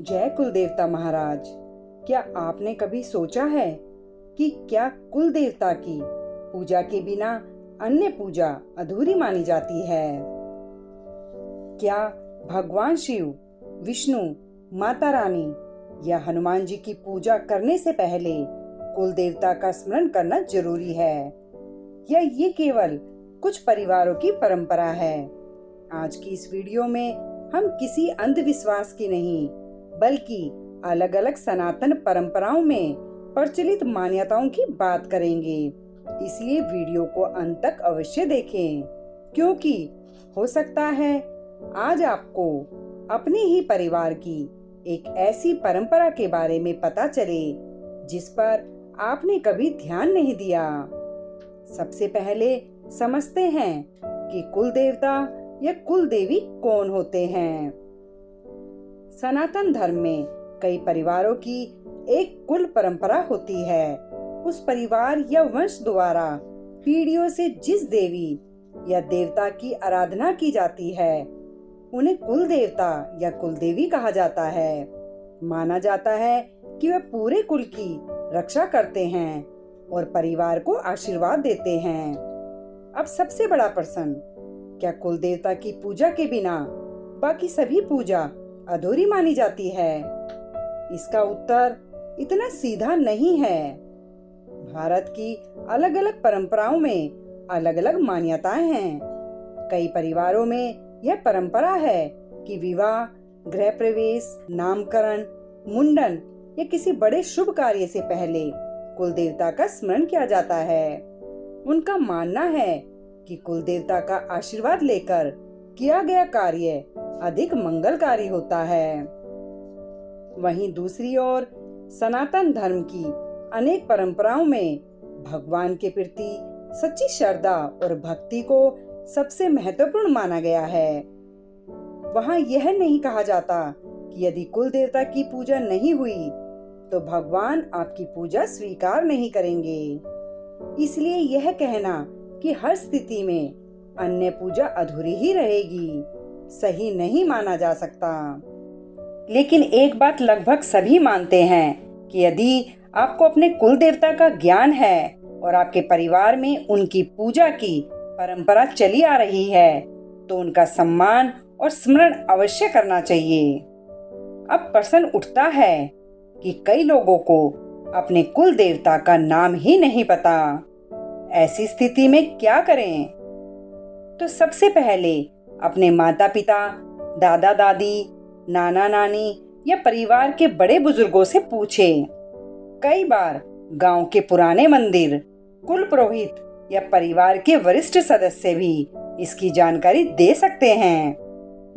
जय कुल देवता महाराज। क्या आपने कभी सोचा है कि क्या कुल देवता की पूजा के बिना अन्य पूजा अधूरी मानी जाती है? क्या भगवान शिव, विष्णु, माता रानी या हनुमान जी की पूजा करने से पहले कुल देवता का स्मरण करना जरूरी है, या ये केवल कुछ परिवारों की परंपरा है? आज की इस वीडियो में हम किसी अंधविश्वास की नहीं, बल्कि अलग अलग सनातन परंपराओं में प्रचलित मान्यताओं की बात करेंगे। इसलिए वीडियो को अंत तक अवश्य देखें, क्योंकि हो सकता है आज आपको अपने ही परिवार की एक ऐसी परंपरा के बारे में पता चले जिस पर आपने कभी ध्यान नहीं दिया। सबसे पहले समझते हैं कि कुल देवता या कुल देवी कौन होते हैं। सनातन धर्म में कई परिवारों की एक कुल परंपरा होती है। उस परिवार या वंश द्वारा पीढ़ियों से जिस देवी या देवता की आराधना की जाती है, उन्हें कुल देवता या कुल देवी कहा जाता है। माना जाता है कि वे पूरे कुल की रक्षा करते हैं और परिवार को आशीर्वाद देते हैं। अब सबसे बड़ा प्रश्न, क्या कुल देवता की पूजा के बिना बाकी सभी पूजा अधूरी मानी जाती है? इसका उत्तर इतना सीधा नहीं है। भारत की अलग अलग परंपराओं में अलग अलग मान्यताएं हैं। कई परिवारों में यह परंपरा है कि विवाह, गृह प्रवेश, नामकरण, मुंडन या किसी बड़े शुभ कार्य से पहले कुल देवता का स्मरण किया जाता है। उनका मानना है कि कुल देवता का आशीर्वाद लेकर किया गया कार्य अधिक मंगलकारी होता है। वहीं दूसरी ओर सनातन धर्म की अनेक परंपराओं में भगवान के प्रति सच्ची श्रद्धा और भक्ति को सबसे महत्वपूर्ण माना गया है। वहां यह नहीं कहा जाता कि यदि कुल देवता की पूजा नहीं हुई तो भगवान आपकी पूजा स्वीकार नहीं करेंगे। इसलिए यह कहना कि हर स्थिति में अन्य पूजा अधूरी ही रहेगी सही नहीं माना जा सकता। लेकिन एक बात लगभग सभी मानते हैं कि यदि आपको अपने कुल देवता का ज्ञान है और आपके परिवार में उनकी पूजा की परंपरा चली आ रही है, तो उनका सम्मान और स्मरण अवश्य करना चाहिए। अब प्रश्न उठता है कि कई लोगों को अपने कुल देवता का नाम ही नहीं पता। ऐसी स्थिति में क्या करें? तो सबसे पहले अपने माता पिता, दादा दादी, नाना नानी या परिवार के बड़े बुजुर्गों से पूछें। कई बार गांव के पुराने मंदिर, कुल पुरोहित या परिवार के वरिष्ठ सदस्य भी इसकी जानकारी दे सकते हैं।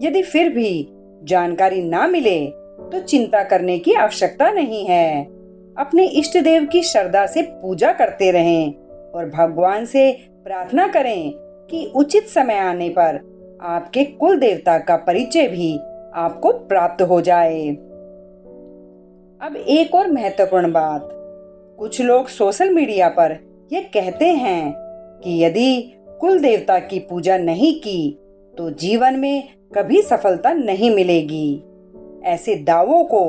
यदि फिर भी जानकारी ना मिले तो चिंता करने की आवश्यकता नहीं है। अपने इष्ट देव की श्रद्धा से पूजा करते रहें और भगवान से प्रार्थना करें कि उचित समय आने पर आपके कुल देवता का परिचय भी आपको प्राप्त हो जाए। अब एक और महत्वपूर्ण बात, कुछ लोग सोशल मीडिया पर यह कहते हैं कि यदि कुल देवता की पूजा नहीं की तो जीवन में कभी सफलता नहीं मिलेगी। ऐसे दावों को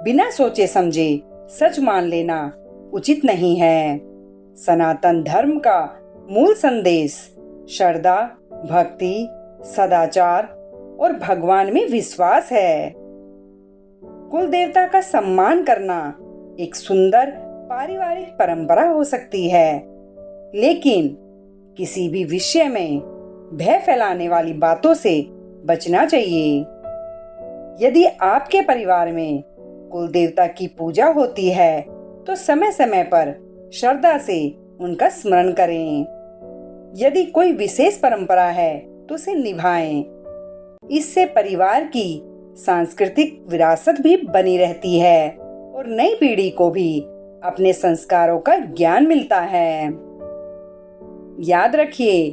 बिना सोचे समझे सच मान लेना उचित नहीं है। सनातन धर्म का मूल संदेश श्रद्धा, भक्ति, सदाचार और भगवान में विश्वास है। कुल देवता का सम्मान करना एक सुंदर पारिवारिक परंपरा हो सकती है, लेकिन किसी भी विषय में भय फैलाने वाली बातों से बचना चाहिए। यदि आपके परिवार में कुल देवता की पूजा होती है तो समय समय पर श्रद्धा से उनका स्मरण करें। यदि कोई विशेष परंपरा है तो उसे निभाएं। इससे परिवार की सांस्कृतिक विरासत भी बनी रहती है और नई पीढ़ी को भी अपने संस्कारों का ज्ञान मिलता है। याद रखिए,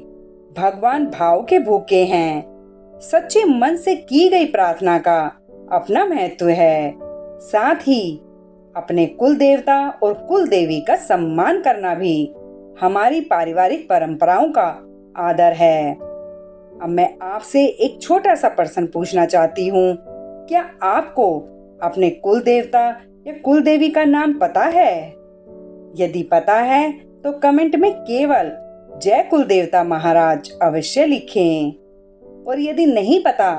भगवान भाव के भूखे हैं। सच्चे मन से की गई प्रार्थना का अपना महत्व है। साथ ही अपने कुल देवता और कुल देवी का सम्मान करना भी हमारी पारिवारिक परंपराओं का आदर है। अब मैं आपसे एक छोटा सा प्रश्न पूछना चाहती हूँ। क्या आपको अपने कुल देवता या कुल देवी का नाम पता है? यदि पता है तो कमेंट में केवल जय कुल देवता महाराज अवश्य लिखें। और यदि नहीं पता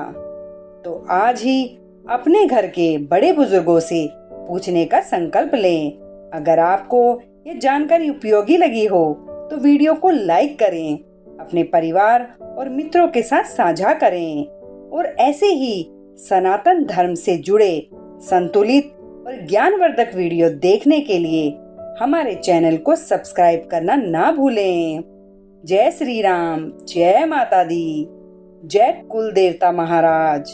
तो आज ही अपने घर के बड़े बुजुर्गों से पूछने का संकल्प लें। अगर आपको ये जानकारी उपयोगी लगी हो तो वीडियो को लाइक करें, अपने परिवार और मित्रों के साथ साझा करें और ऐसे ही सनातन धर्म से जुड़े संतुलित और ज्ञानवर्धक वीडियो देखने के लिए हमारे चैनल को सब्सक्राइब करना ना भूलें। जय श्री राम, जय माता दी, जय कुल देवता महाराज।